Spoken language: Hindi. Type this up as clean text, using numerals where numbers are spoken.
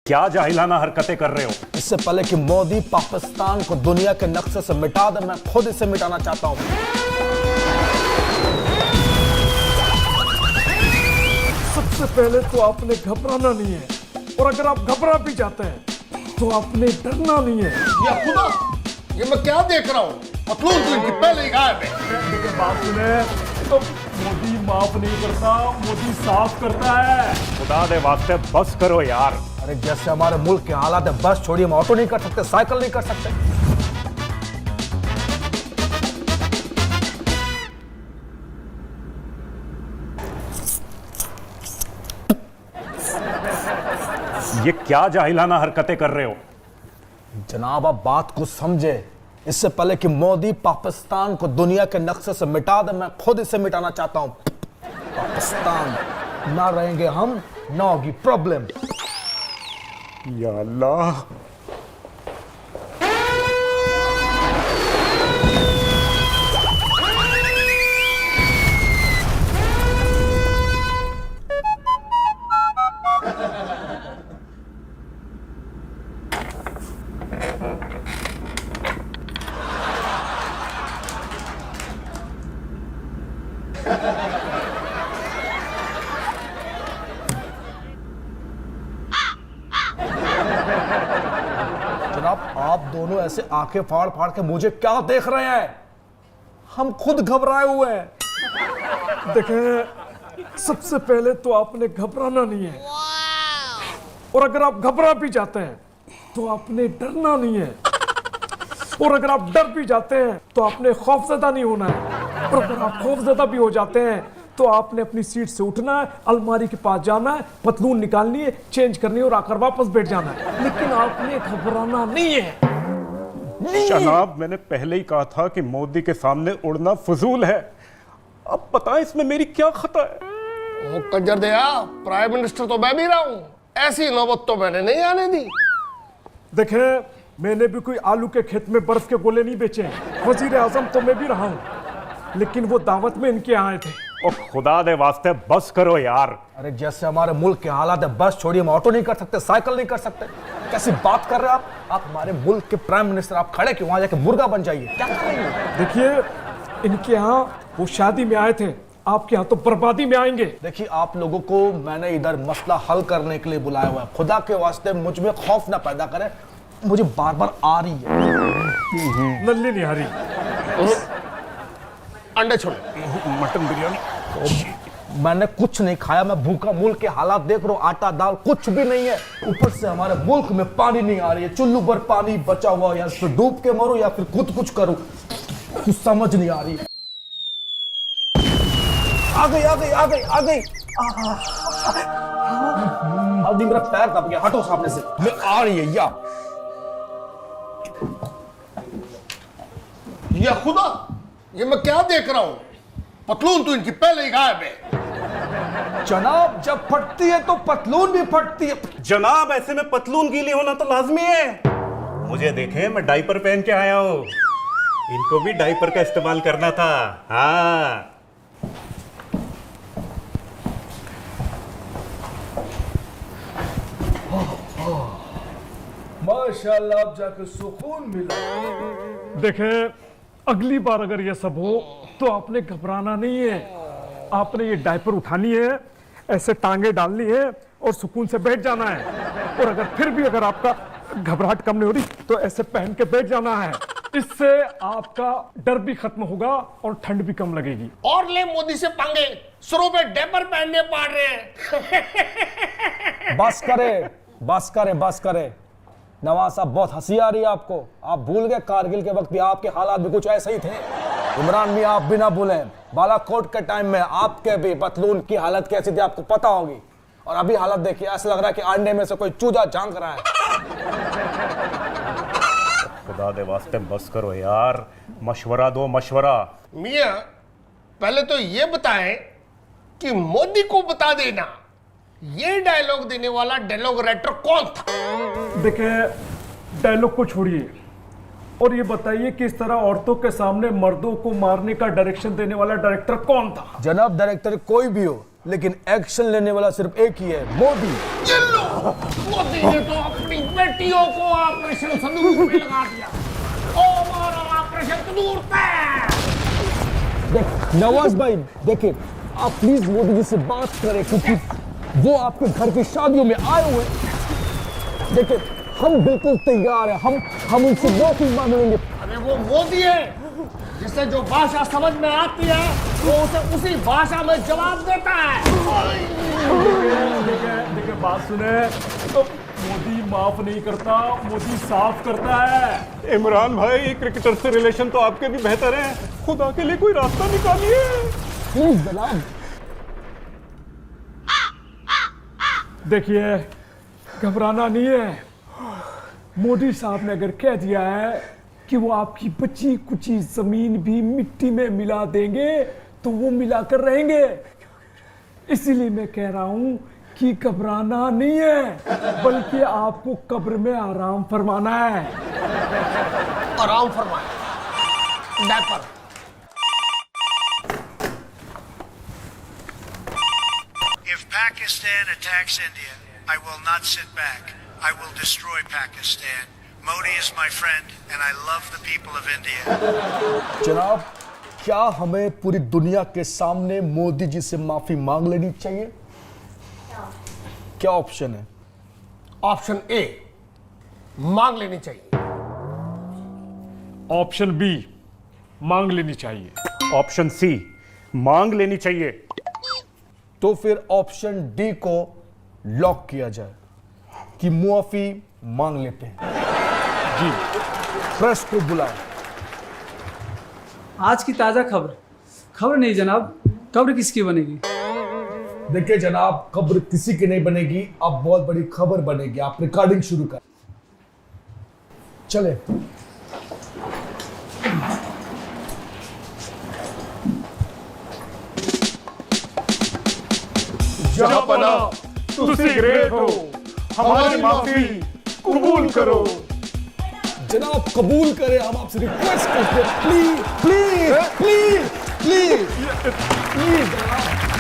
क्या जाहिलाना हरकतें कर रहे हो? इससे पहले कि मोदी पाकिस्तान को दुनिया के नक्शे से मिटा दे, मैं खुद इसे मिटाना चाहता हूं। सबसे पहले तो आपने घबराना नहीं है, और अगर आप घबरा भी जाते हैं तो आपने डरना नहीं है। या खुदा, ये मैं क्या देख रहा हूँ? पतलून तो इनकी पहले ही गायब है। लेकिन बात सुने तो मोदी माफ नहीं करता, मोदी साफ करता है। खुदा दे वास्ते बस करो यार। अरे जैसे हमारे मुल्क के हालात है, बस छोड़िए, हम ऑटो नहीं कर सकते, साइकिल नहीं कर सकते। ये क्या जाहिलाना हरकतें कर रहे हो? जनाब आप बात को समझे। इससे पहले कि मोदी पाकिस्तान को दुनिया के नक्शे से मिटा दे, मैं खुद इसे मिटाना चाहता हूं। पाकिस्तान ना रहेंगे हम, ना होगी प्रॉब्लम। या अल्लाह, जनाब आप दोनों ऐसे आंखें फाड़ फाड़ के मुझे क्या देख रहे हैं? हम खुद घबराए हुए हैं। देखें, सबसे पहले तो आपने घबराना नहीं है, और अगर आप घबरा भी जाते हैं तो आपने डरना नहीं है, और अगर आप डर भी जाते हैं तो आपने खौफजदा नहीं होना है, और अगर आप खौफजदा भी हो जाते हैं तो आपने अपनी सीट से उठना है, अलमारी के पास जाना है, पतलून निकालनी है, चेंज करनी है और आकर वापस बैठ जाना है। लेकिन आपने घबराना नहीं है। जनाब मैंने पहले ही कहा था कि मोदी के सामने उड़ना फजूल है। अब बताएं इसमें मेरी क्या खता है? ओ कंजर दया, प्राइम मिनिस्टर तो मैं भी रहा हूँ, ऐसी नौबत तो मैंने नहीं आने दी। देखें, मैंने भी कोई आलू के खेत में बर्फ के गोले नहीं बेचे हैं। वजीर आजम तो मैं भी रहा हूँ, लेकिन वो दावत में इनके आए थे। ओ खुदा दे वास्ते बस करो यार। अरे जैसे हमारे मुल्क के हालात है, बस छोड़िए, हम ऑटो नहीं कर सकते, साइकिल नहीं कर सकते। कैसी बात कर रहे हैं आप हमारे मुल्क के प्राइम मिनिस्टर, आप खड़े क्यों? वहां जाके मुर्गा बन जाइए। क्या कर रहे हैं? देखिए, इनके यहाँ वो शादी में आए थे, आपके यहाँ तो बर्बादी में आएंगे। देखिए आप लोगों को मैंने इधर मसला हल करने के लिए बुलाया हुआ है। खुदा के वास्ते मुझ में खौफ ना पैदा करें, मुझे बार बार आ रही है। नल्ली नहीं आ रही। अंडे छोड़, मटन बिरयानी। मैंने कुछ नहीं खाया, मैं भूखा। मुल्क के हालात देख रहा हूं, आटा दाल कुछ भी नहीं है। ऊपर से हमारे मुल्क में पानी नहीं आ रही है, चुल्लू पर पानी बचा हुआ, या फिर डूब के मरूं या फिर खुद कुछ करूं, कुछ समझ नहीं आ रही। आ गई आ गई आ गई आ गई। अभी मेरा पैर दब गया, हटो सामने से। मैं आ रही है या खुदा, ये मैं क्या देख रहा हूँ? पतलून तो इनकी पहले ही गायब है। जनाब जब फटती है तो पतलून भी फटती है। जनाब ऐसे में पतलून गीली होना तो लाजमी है। मुझे देखें, मैं डायपर पहन के आया हूं। इनको भी डायपर का इस्तेमाल करना था। हाँ माशाल्लाह, अब जाके सुकून मिला। देखें, अगली बार अगर ये सब हो तो आपने घबराना नहीं है। आपने ये डायपर उठानी है, ऐसे टांगे डालनी है और सुकून से बैठ जाना है। और अगर फिर भी अगर आपका घबराहट कम नहीं हो रही तो ऐसे पहन के बैठ जाना है। इससे आपका डर भी खत्म होगा और ठंड भी कम लगेगी। और ले मोदी से पंगे, सरों पे डायपर पहनने पड़ रहे हैं। बस करें बस करें बस करें। नवाज साहब बहुत हंसी आ रही है आपको। आप भूल गए कारगिल के वक्त भी आपके हालात भी कुछ ऐसे ही थे। इमरान भी आप भी ना भूलें, बालाकोट के टाइम में आपके भी पतलून की हालत कैसी थी आपको पता होगी। और अभी हालत देखिए, ऐसा लग रहा है कि अंडे में से कोई चूजा झांक रहा है। खुदा दे वास्ते बस करो यार, मशवरा दो मशवरा। मियां, पहले तो ये बताएं कि मोदी को बता देना, ये डायलॉग देने वाला डायलॉग राइटर कौन था? देखिए, डायलॉग को छोड़िए और ये बताइए कि इस तरह औरतों के सामने मर्दों को मारने का डायरेक्शन देने वाला डायरेक्टर कौन था? जनाब डायरेक्टर कोई भी हो, लेकिन एक्शन लेने वाला सिर्फ एक ही है, मोदी। ये लो, मोदी ने तो अपनी बेटियों को ऑपरेशन संदूक में लगा दिया। ओ हमारा ऑपरेशन संदूक पे। देख नवाज भाई, देखिए आप प्लीज मोदी जी से बात करें, क्योंकि वो आपके घर की शादियों में आए हुए हैं। देखिए हम बिल्कुल तैयार हैं, हम उनसे माफी मांगेंगे। अरे वो मोदी है जिसे जो भाषा समझ में आती है वो उसे उसी भाषा में जवाब देता है। देखिए बात सुने, तो मोदी माफ नहीं करता, मोदी साफ करता है। इमरान भाई, क्रिकेटर से रिलेशन तो आपके भी बेहतर हैं, खुदा के लिए कोई रास्ता निकालिए। प्लीज जनाब। देखिए घबराना नहीं है। मोदी साहब ने अगर कह दिया है कि वो आपकी बची कुची जमीन भी मिट्टी में मिला देंगे तो वो मिलाकर रहेंगे। इसीलिए मैं कह रहा हूं कि घबराना नहीं है, बल्कि आपको कब्र में आराम फरमाना है। आराम फरमाए diaper. If Pakistan attacks India, I will not sit back. I will destroy Pakistan. Modi is my friend and I love the people of India. जनाब, क्या हमें पूरी दुनिया के सामने मोदी जी से माफी मांग लेनी चाहिए? क्या ऑप्शन है? ऑप्शन ए, मांग लेनी चाहिए। ऑप्शन बी, मांग लेनी चाहिए। ऑप्शन सी, मांग लेनी चाहिए। तो फिर ऑप्शन डी को लॉक किया जाए कि मुआफी मांग लेते हैं। जी प्रेस को बुलाएं। आज की ताज़ा खबर नहीं जनाब, कब्र किसकी बनेगी? देखिए जनाब, खबर किसी की नहीं बनेगी, अब बहुत बड़ी खबर बनेगी। आप रिकॉर्डिंग शुरू कर। चले। जहांपना, तुसी ग्रेट हो, हमारी माफी कबूल करो। जनाब कबूल करें, हम आपसे रिक्वेस्ट करते हैं, please please please please please जनाब।